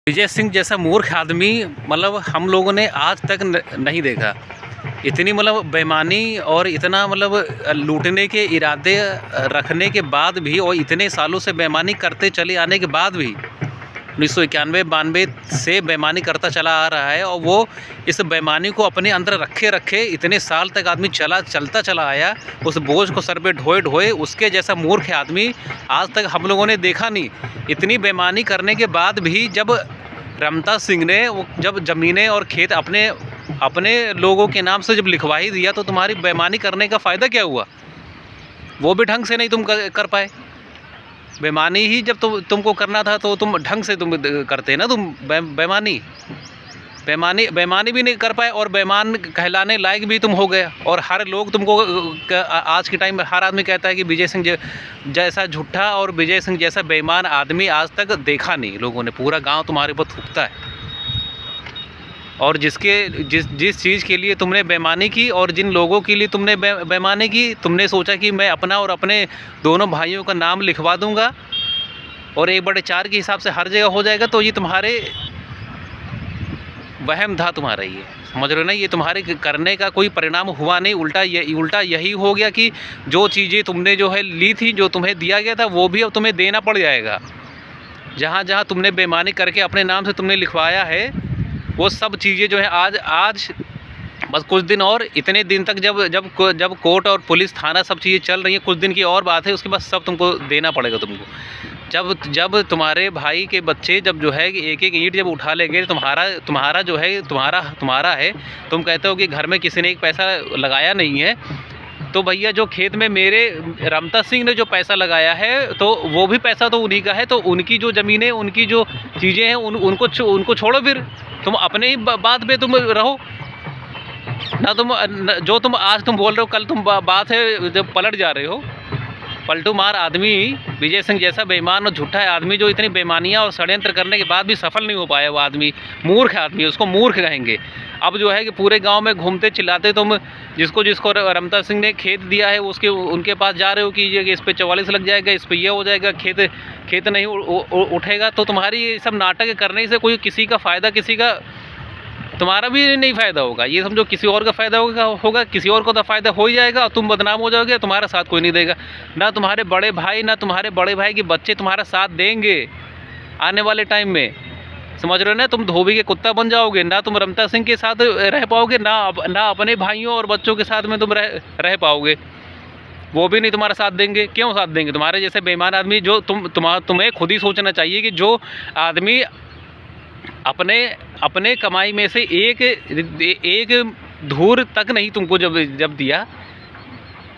विजय सिंह जैसा मूर्ख आदमी मतलब हम लोगों ने आज तक नहीं देखा। इतनी मतलब बेईमानी और इतना मतलब लूटने के इरादे रखने के बाद भी और इतने सालों से बेईमानी करते चले आने के बाद भी 1991-92 से बेईमानी करता चला आ रहा है और वो इस बेईमानी को अपने अंदर रखे रखे इतने साल तक आदमी चलता चला आया। उस बोझ को सर पे ढोए ढोए उसके जैसा मूर्ख आदमी आज तक हम लोगों ने देखा नहीं। इतनी बेईमानी करने के बाद भी जब रमता सिंह ने वो जब ज़मीनें और खेत अपने लोगों के नाम से जब लिखवा ही दिया तो तुम्हारी बेईमानी करने का फ़ायदा क्या हुआ? वो भी ढंग से नहीं तुम कर पाए। बेईमानी ही जब तुमको करना था तो तुम ढंग से तुम करते ना। तुम बेईमानी भी नहीं कर पाए और बेईमान कहलाने लायक भी तुम हो गए। और हर लोग तुमको आज के टाइम में हर आदमी कहता है कि विजय सिंह जैसा झूठा और विजय सिंह जैसा बेईमान आदमी आज तक देखा नहीं लोगों ने। पूरा गांव तुम्हारे ऊपर थूकता है। और जिस चीज़ के लिए तुमने बेईमानी की और जिन लोगों के लिए तुमने बेईमानी की, तुमने सोचा कि मैं अपना और अपने दोनों भाइयों का नाम लिखवा दूंगा और 1/4 के हिसाब से हर जगह हो जाएगा। तो ये तुम्हारे वहम था तुम्हारा, ये समझ रहे हो ना। ये तुम्हारे करने का कोई परिणाम हुआ नहीं। उल्टा यही हो गया कि जो चीज़ें तुमने जो है ली थी, जो तुम्हें दिया गया था, वो भी अब तुम्हें देना पड़ जाएगा। जहाँ जहाँ तुमने बेईमानी करके अपने नाम से तुमने लिखवाया है वो सब चीज़ें जो है आज बस कुछ दिन और, इतने दिन तक जब कोर्ट और पुलिस थाना सब चीज़ें चल रही हैं, कुछ दिन की और बात है, उसके बाद सब तुमको देना पड़ेगा तुमको। जब तुम्हारे भाई के बच्चे जब जो है कि एक ईंट जब उठा लेंगे, तुम्हारा जो है तुम्हारा है, तुम कहते हो कि घर में किसी ने एक पैसा लगाया नहीं है, तो भैया जो खेत में मेरे रमता सिंह ने जो पैसा लगाया है तो वो भी पैसा तो उन्हीं का है। तो उनकी जो ज़मीनें, उनकी जो चीज़ें हैं उनको छोड़ो। फिर तुम अपने ही बात पे तुम रहो ना। जो तुम आज तुम बोल रहे हो, कल तुम बात है जब पलट जा रहे हो। पलटू मार आदमी विजय सिंह जैसा बेईमान और झूठा आदमी जो इतनी बेईमानियां और षड्यंत्र करने के बाद भी सफल नहीं हो पाया, वो आदमी मूर्ख आदमी, उसको मूर्ख कहेंगे। अब जो है कि पूरे गांव में घूमते चिल्लाते तुम जिसको रमता सिंह ने खेत दिया है उनके पास जा रहे हो कि ये इस पे 44 लग जाएगा, इस पे ये हो जाएगा, खेत नहीं उठेगा। तो तुम्हारी ये सब नाटक करने से कोई किसी का फ़ायदा, तुम्हारा भी नहीं फ़ायदा होगा। ये समझो किसी और का फ़ायदा होगा, किसी और को तो फ़ायदा हो ही जाएगा और तुम बदनाम हो जाओगे। तुम्हारा साथ कोई नहीं देगा, ना तुम्हारे बड़े भाई, ना तुम्हारे बड़े भाई के बच्चे तुम्हारा साथ देंगे आने वाले टाइम में, समझ रहे हो ना। तुम धोबी के कुत्ता बन जाओगे, ना तुम रमता सिंह के साथ रह पाओगे, ना अपने भाइयों और बच्चों के साथ में तुम रह पाओगे। वो भी नहीं तुम्हारा साथ देंगे। क्यों साथ देंगे? तुम्हारे जैसे बेईमान आदमी जो तुम्हें खुद ही सोचना चाहिए कि जो आदमी अपने कमाई में से एक धूर तक नहीं तुमको जब दिया,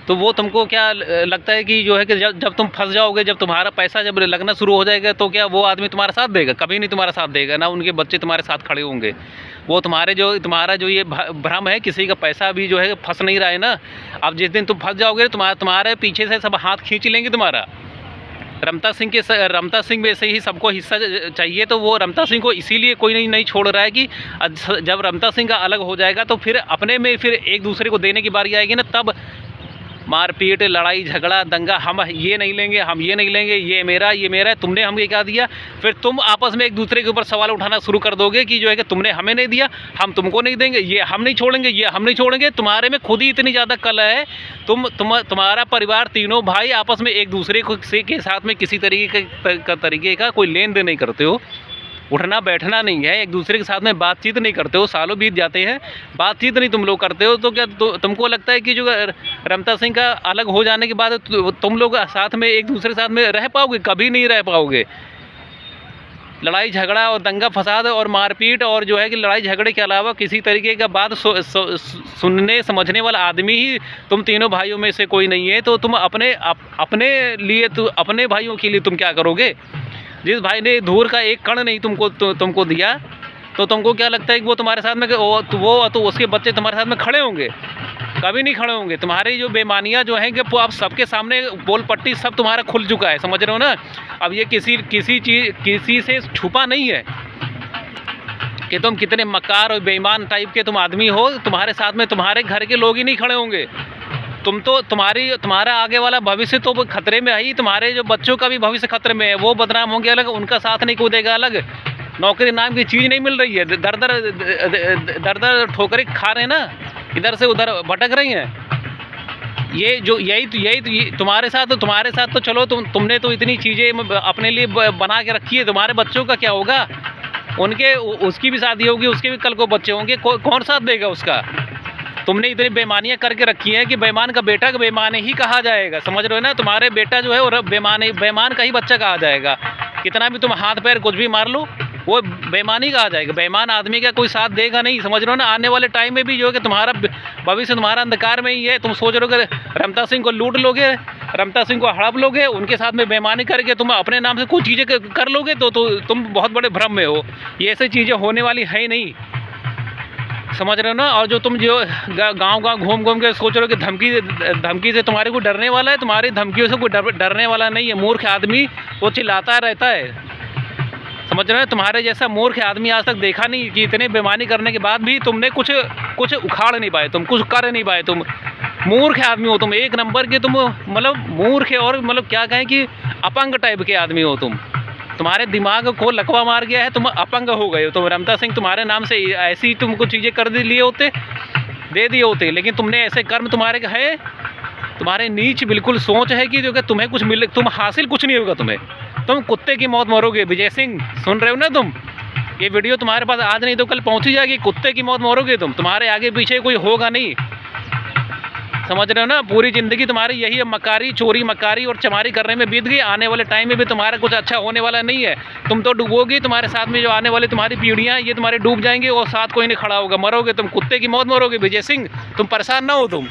तो वो तुमको क्या लगता है कि जो है कि जब तुम फंस जाओगे, जब तुम्हारा पैसा जब लगना शुरू हो जाएगा, तो क्या वो आदमी तुम्हारा साथ देगा? कभी नहीं तुम्हारा साथ देगा। ना उनके बच्चे तुम्हारे साथ खड़े होंगे। वो तुम्हारा जो ये भ्रम है, किसी का पैसा भी जो है फंस नहीं रहा है ना। अब जिस दिन तुम फंस जाओगे तुम्हारे पीछे से सब हाथ खींच लेंगे तुम्हारा। रमता सिंह में से ही सबको हिस्सा चाहिए, तो वो रमता सिंह को इसीलिए कोई नहीं छोड़ रहा है कि जब रमता सिंह का अलग हो जाएगा तो फिर अपने में फिर एक दूसरे को देने की बारी आएगी ना, तब मारपीट, लड़ाई झगड़ा, दंगा, हम ये नहीं लेंगे, हम ये नहीं लेंगे, ये मेरा है, तुमने हमें क्या दिया। फिर तुम आपस में एक दूसरे के ऊपर सवाल उठाना शुरू कर दोगे कि जो है कि तुमने हमें नहीं दिया, हम तुमको नहीं देंगे, ये हम नहीं छोड़ेंगे, ये हम नहीं छोड़ेंगे। तुम्हारे में खुद ही इतनी ज़्यादा कलह है। तुम्हारा परिवार तीनों भाई आपस में एक दूसरे के साथ में किसी तरीके का कोई लेन देन नहीं करते हो। उठना बैठना नहीं है, एक दूसरे के साथ में बातचीत नहीं करते हो। सालों बीत जाते हैं, बातचीत नहीं तुम लोग करते हो। तो क्या तुमको लगता है कि जो रमता सिंह का अलग हो जाने के बाद तुम लोग साथ में एक दूसरे के साथ में रह पाओगे? कभी नहीं रह पाओगे। लड़ाई झगड़ा और दंगा फसाद और मारपीट और जो है कि लड़ाई झगड़े के अलावा किसी तरीके का बात सुनने समझने वाला आदमी ही तुम तीनों भाइयों में से कोई नहीं है। तो तुम अपने लिए, अपने भाइयों के लिए तुम क्या करोगे? जिस भाई ने धूर का एक कण नहीं तुमको दिया, तो तुमको क्या लगता है कि वो तुम्हारे साथ में तो उसके बच्चे तुम्हारे साथ में खड़े होंगे? कभी नहीं खड़े होंगे। तुम्हारी जो बेईमानियां जो हैं कि आप सबके सामने पोल पट्टी सब तुम्हारा खुल चुका है, समझ रहे हो ना। अब ये किसी से छुपा नहीं है कि तुम कितने मक्कार और बेईमान टाइप के तुम आदमी हो। तुम्हारे साथ में तुम्हारे घर के लोग ही नहीं खड़े होंगे। तुम्हारा आगे वाला भविष्य तो खतरे में है ही, तुम्हारे जो बच्चों का भी भविष्य खतरे में है। वो बदनाम होंगे अलग, उनका साथ नहीं कूदेगा अलग। नौकरी नाम की चीज़ नहीं मिल रही है, दर दर ठोकरें खा रहे हैं ना, इधर से उधर भटक रही हैं। यही तुम्हारे साथ तो चलो तुमने तो इतनी चीज़ें अपने लिए बना के रखी है। तुम्हारे बच्चों का क्या होगा? उसकी भी शादी होगी, उसके भी कल को बच्चे होंगे, कौन साथ देगा उसका? तुमने इतनी बेईमानियाँ करके रखी हैं कि बेईमान का बेटा का बेईमान ही कहा जाएगा, समझ रहे हो ना? तुम्हारे बेटा जो है वो बेईमान का ही बच्चा कहा जाएगा। कितना भी तुम हाथ पैर कुछ भी मार लो, वो बेईमान ही कहा जाएगा। बेईमान आदमी का कोई साथ देगा नहीं, समझ रहे हो ना? आने वाले टाइम में भी जो है कि तुम्हारा भविष्य तुम्हारा अंधकार में ही है। तुम सोच रहे हो कि रमता सिंह को लूट लोगे, रमता सिंह को हड़प लोगे, उनके साथ में बेईमानी करके तुम अपने नाम से कुछ चीज़ें कर लोगे तो तुम बहुत बड़े भ्रम में हो। ये ऐसी चीज़ें होने वाली है ही नहीं, समझ रहे हो ना? और जो तुम जो गांव घूम के सोच रहे हो कि धमकी से तुम्हारे को डरने वाला है, तुम्हारी धमकियों से कोई डरने वाला नहीं है। मूर्ख आदमी वो चिल्लाता रहता है, समझ रहे हो? तुम्हारे जैसा मूर्ख आदमी आज तक देखा नहीं कि इतने बेईमानी करने के बाद भी तुमने कुछ उखाड़ नहीं पाए, तुम कुछ कर नहीं पाए। तुम मूर्ख आदमी हो, तुम एक नंबर के, तुम मतलब मूर्ख और मतलब क्या कहें कि अपंग टाइप के आदमी हो तुम। तुम्हारे दिमाग को लकवा मार गया है, तुम अपंग हो गए हो। तुम रमता सिंह तुम्हारे नाम से ऐसी तुमको चीज़ें कर दे दिए होते, लेकिन तुमने ऐसे कर्म तुम्हारे है, तुम्हारे नीच बिल्कुल सोच है कि जो कि तुम्हें कुछ मिले, तुम हासिल कुछ नहीं होगा तुम्हें। तुम कुत्ते की मौत मरोगे। विजय सिंह सुन रहे हो ना तुम? ये वीडियो तुम्हारे पास आज नहीं तो कल पहुँच ही जाएगी। कुत्ते की मौत मरोगे तुम, तुम्हारे आगे पीछे कोई होगा नहीं, समझ रहे हो ना? पूरी ज़िंदगी तुम्हारी यही है, मकारी, चोरी मकारी और चमारी करने में बीत गई। आने वाले टाइम में भी तुम्हारा कुछ अच्छा होने वाला नहीं है। तुम तो डूबोगी, तुम्हारे साथ में जो आने वाली तुम्हारी पीढ़ियाँ ये तुम्हारे डूब जाएंगे और साथ कोई नहीं खड़ा होगा। मरोगे तुम, कुत्ते की मौत मरोगे। विजय सिंह तुम परेशान ना हो तुम।